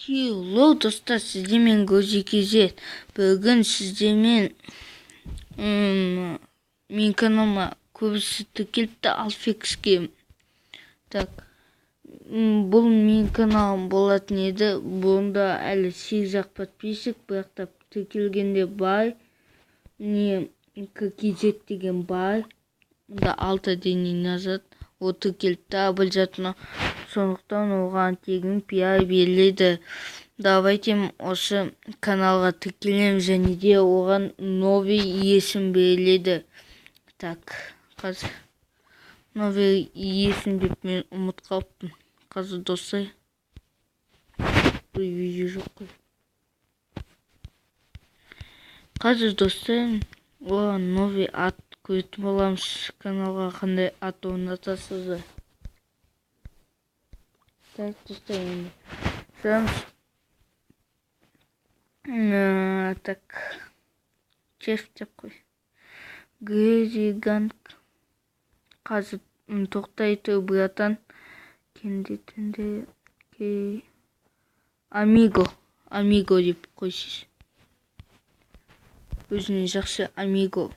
Hello достар, сіздермен Көзі кезет. Бүгін сіздермен мен каналыма көбісі тіркеліпті Alfexке. Так, бұл мен каналым болатын еді. Бұнда әлі 8-ақ подписчик, бірақ та тіркелгенде бар. Не KZ деген бар. Мұнда 6 денен назад о тіркеліпті обязательно. Сондықтан оған тегін пиар беріледі. Давайте осы каналға тіркелеміз және де оған новый есім беріледі. Так, қазір новый есім деп мен ұмытып қалыппын. Қазір достар. Видео жоқ қой. Қазір достар, оған новый ат көретін боламыз. Каналға қандай ат орнатасыздар. Так, достар, енді так, чеф деп қой. Грейзи Ганг. Қазір тоқтай тұр, братан. Кендетінде Амиго деп қойсыз. Өзіне жақсы Амиго.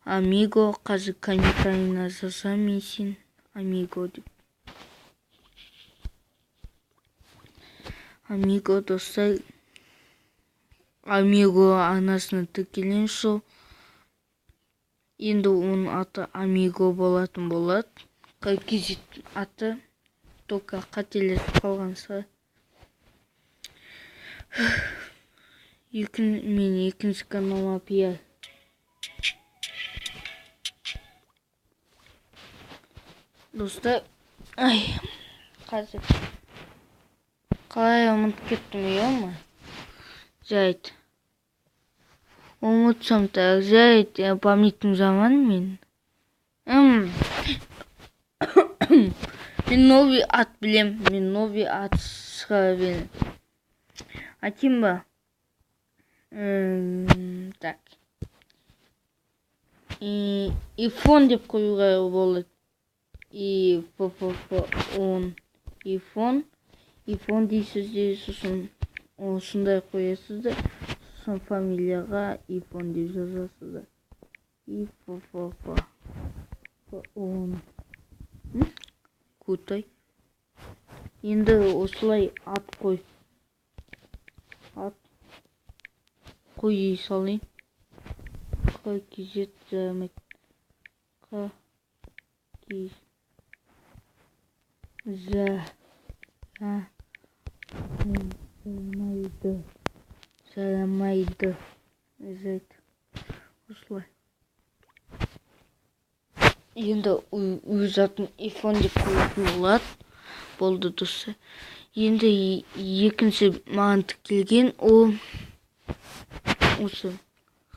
Қазір комментарийна жазам мен сен Амиго деп. Амиго достар. Амиго арнасына тіркелген сол. Енді оның аты Амиго болатын болады. KZ аты только қателесіп қалған шығар. Мен екінші каналыма пиар. Достар, қазір қалай ұмытып кеттім, ема? Жайт. Ұмытсам так, жайт, памятім заман мен. Мен новый ат білем, мен новый ат шығара берем. Атим ба? Так. Ифон деп қоюға болады. Ифон дейсіздер, сосын осындай қоясыздар. Сосын фамилияға Ифон деп жазасыздар. Крутой. Енді осылай ат қой. Ат қой салайын. KZ жарамайды. Жарамайды. Жайт. Осылай. Енді өз атын Ифон деп қоятын болады. Болды достар. Енді екінші маған тіркелген ол осы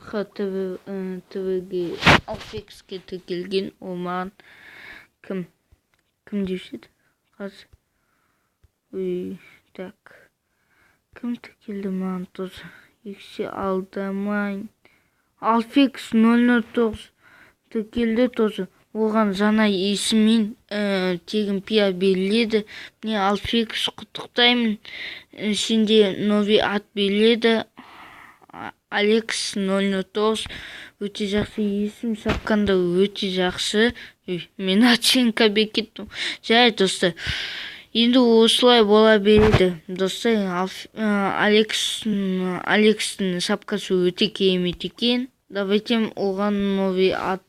ХТВге Alfexке тіркелген. Ол маған кім деушеді? Қазір. Так. Кім тіркелді маған тоже? Ексе алдамайын. Alfex 009 тіркелді тоже. Оған жаңа есіммен тегін пиар беріледі. Міне Alfex құттықтаймын. Сенде новый ат беріледі. Алекс 009. Өте жақсы есім. Шапқанда өте жақсы. Мен оценка бекеттім. Жай достар. Енді осылай бола береді. Достар, Алексің шапкасы өте керемет екен. Давайте оған новый ат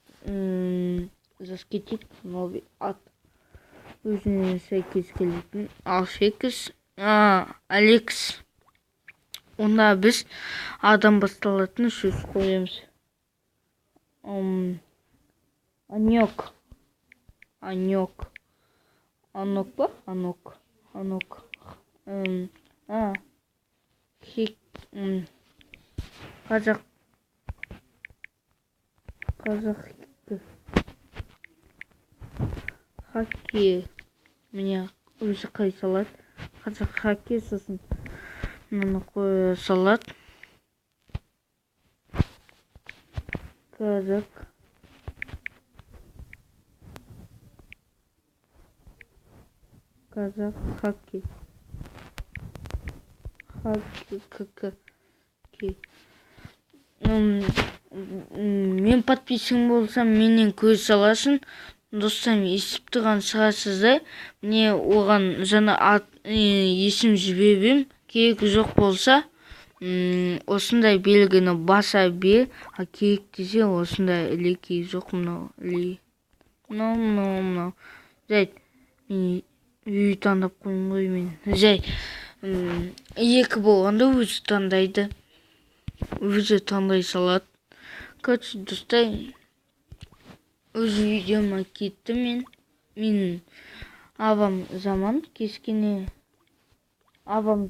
жазып кетейік. Новый ат өзіне сәйкес келетін. Alfex, Алекс. Онда біз адам басталатын сөз қоямыз. Анок ба? Анок. Қазақ. Хаке. Міне өзі қай салат. Қазақ хаке, сосын мені қоя салат. Қазақ хаке. Мен подписың болсам менен көз саласың. Достарым естіп тұрған шығарсыздар. Міне оған жаңа есім жіберем. Керек жоқ болса, осындай белгіні баса бер. Керек десе осындай іле, керек жоқ мынау іле. Мынау. Жай, үй таңдап қойын ғой мен. Жай, екі болғанда өзі таңдайды. Өзі таңдай салады. Короче, достар, өз видеома кетті мен. Мен абам заман кескене абам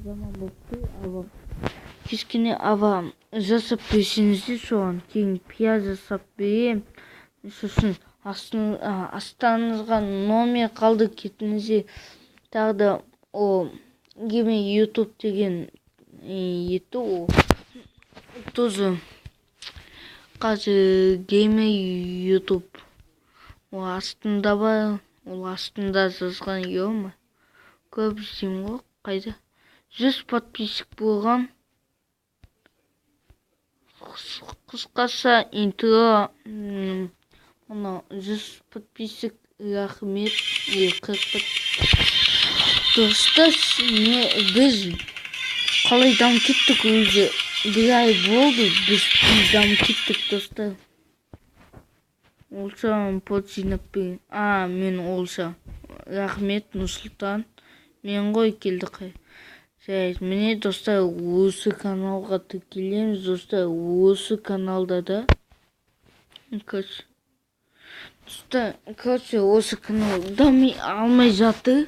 жасап берсеңіздер, соған кейін пияз жасап берем. Сосын астаңызға номер қалды кетіңіздер. Тағы да о Геймер YouTube деген еті, о тоже қазір Геймер YouTube. Ол астында бар, ол астында жазған ема. Көп іздеймін ғой, қайда? 100 подписчик болған. Қысқасы интро. Мына 100 подписчик, рахмет. 40 достар, біз қалай дамып кеттік өзі. Bir ay болды, біз дамып кеттік достар. Олса под жинап берейін. Мен Олса. Рахмет, Нұрсұлтан. Мен ғой келді қай. Міне достар, осы каналға тіркелеміз достар. Осы каналда да. Достар, осы канал дами алмай жатыр.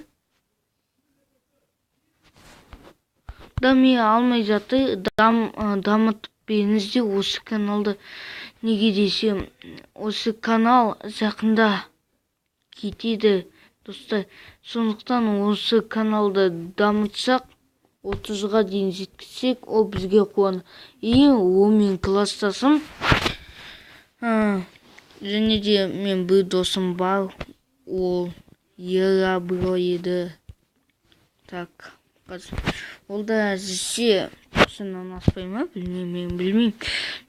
Дамытып беріңіздер осы каналды. Неге десем, осы канал жақында кетеді достар. Сондықтан осы каналды дамытсақ, 30-ға дейін жеткізсек, ол бізге қуан. Ол мен класстасым. Және де мен бір досым бар. Ол Ера бро еді. Так, ол да әзірше сыннан аспай ма? Білмеймін.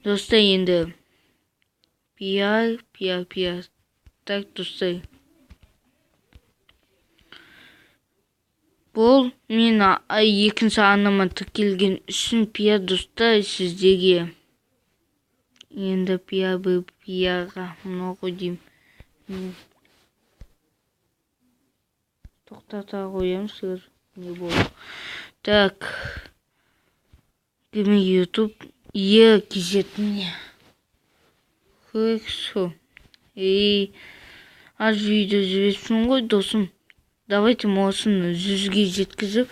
Достар, енді пиар. Так, достар. Бұл мен екінші анама тіркелген үшін пиар достар сіздерге. Енді пиарға мынау ғой деймін. Тоқтата қоям сыр. Не болды? Так. Геймер YouTube. Кезетін. Хорошо. Аз видео жіберсің ғой досым. Давайте осыны 100-ге жеткізіп,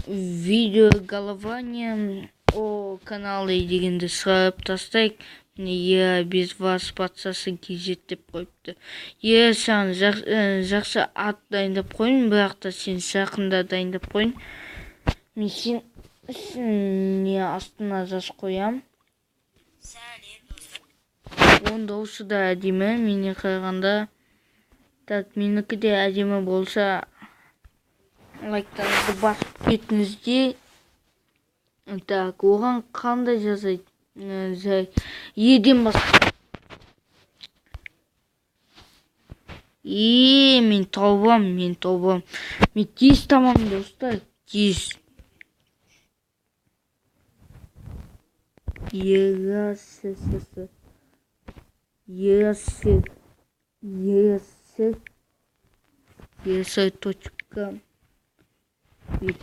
видео голование о каналы дегенді шығарып тастайық. Без вас патсасы кезет деп қойыпты. Саған жақсы ат дайындап қойын, бірақ та сен жақында дайындап қойын. Мен сен астына жаз қоям. Онда осы да әдемі, мене қарағанда. Так, менікі де әдемі болса, лайктарыңызды басып кетіңіздер. Так, оған қандай жазайды? Еден басып. Мен таубам. Мен тез тамам достар, тез.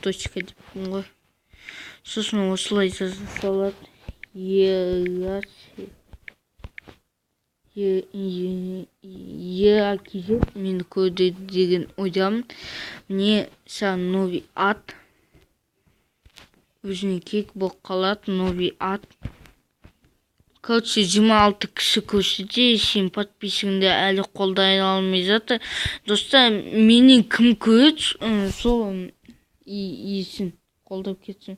Точка деппін ғой. Сосын осылай жаза салады. Кезет мені көрді деген ойдамын. Міне саған новый ат. Өзіне кек болып қалады, новый ат. Короче, 26 кіші көрсете, сен подписыңды әлі қолдай алмай жатыр. Достар, менен кім көреді, сол есін қолдап кетсін.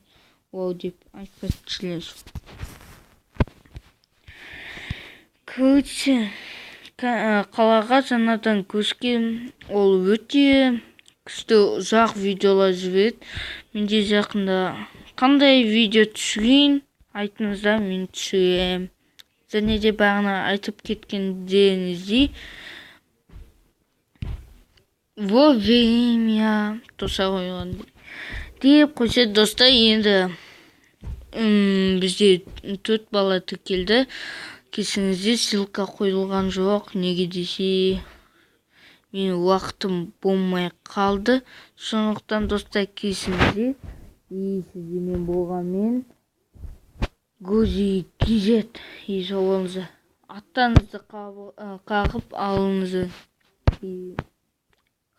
Оу деп айтпайды член. Короче, қалаға жаңадан көшкен, ол өте күчтүү узак видеолор жиберет. Менде жакында кандай видео түшүрейин айтыңыздар, мен түшүрөм. Және де бағана айтып кеткендеріңіздей во время тоса қойған деп қойса достар, енді бізде 4 бала тіркелді. Кесіңізде ссылка қойылған жоқ, неге десе менің уақытым болмай қалды. Сондықтан достар, кесіңізде сіздермен болғанмен Гози Кизет жолыңызды аттарыңызды қағып алыңыздар.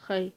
Хай.